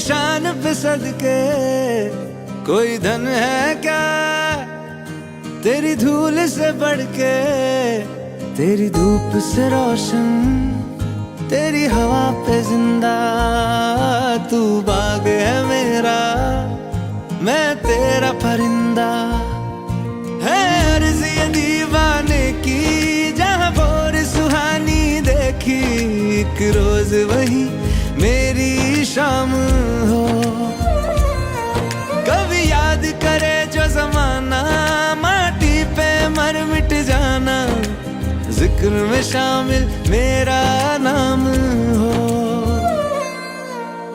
शान पे सदके कोई धन है क्या, तेरी धूल से बढ़ के, तेरी धूप से रोशन, तेरी हवा पे जिंदा। तू बाग है मेरा, मैं तेरा परिंदा। है अर्ज़ ये दीवाने की, जहाँ बोर सुहानी देखी, एक रोज वही मेरी शाम हो। कभी याद करे जो जमाना, माटी पे मर मिट जाना, जिक्र में शामिल मेरा नाम हो।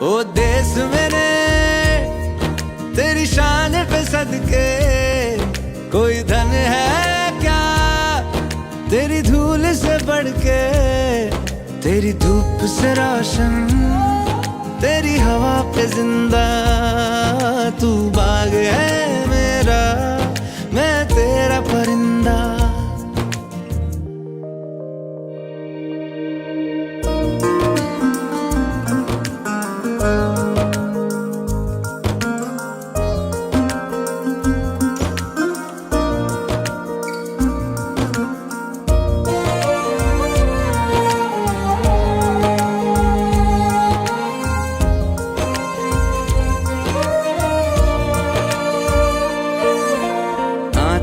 ओ देश मेरे तेरी शान पे सदके कोई धन है क्या, तेरी धूल से बढ़ के, तेरी धूप से रोशन, तेरी हवा पे जिंदा। तू बाग है मेरा, मैं तेरा परिंदा।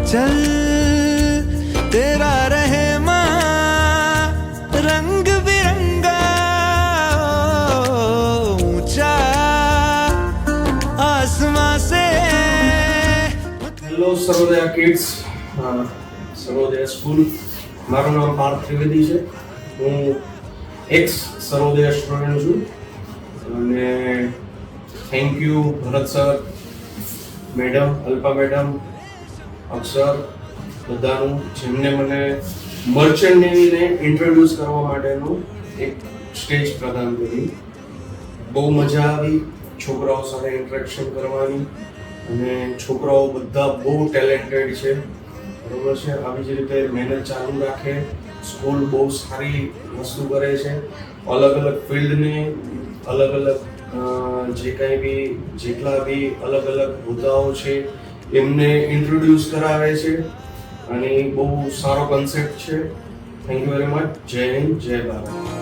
चल तेरा रहे माँ रंग बिरंगा, ऊंचा आसमां से। હેલો સર્વોદય કિડ્સ, સર્વોદય સ્કૂલ. મારું નામ પાર્થ ત્રિવેદી છે. હું એક્સ સર્વોદય સ્ટુડન્ટ છું અને thank you Bharat sir, madam Alpa madam, Akshar, બધાનું જેમને મને મર્ચન્ટ નેવીને ઇન્ટ્રોડ્યુસ કરવા માટેનું એક સ્ટેજ પ્રદાન કરી. બહુ મજા આવી છોકરાઓ સાથે ઇન્ટરેક્શન કરવાની, અને છોકરાઓ બધા બહુ ટેલેન્ટેડ છે, બરોબર છે. આવી જ રીતે મહેનત ચાલુ રાખે. સ્કૂલ બહુ સારી વસ્તુ કરે છે, અલગ અલગ ફિલ્ડને અલગ અલગ જે કંઈ બી જેટલા બી અલગ અલગ હોદ્દાઓ છે એમને ઇન્ટ્રોડ્યુસ કરાવે છે, અને બહુ સારો કન્સેપ્ટ છે. Thank you very much. જય હિન્દ, જય ભારત.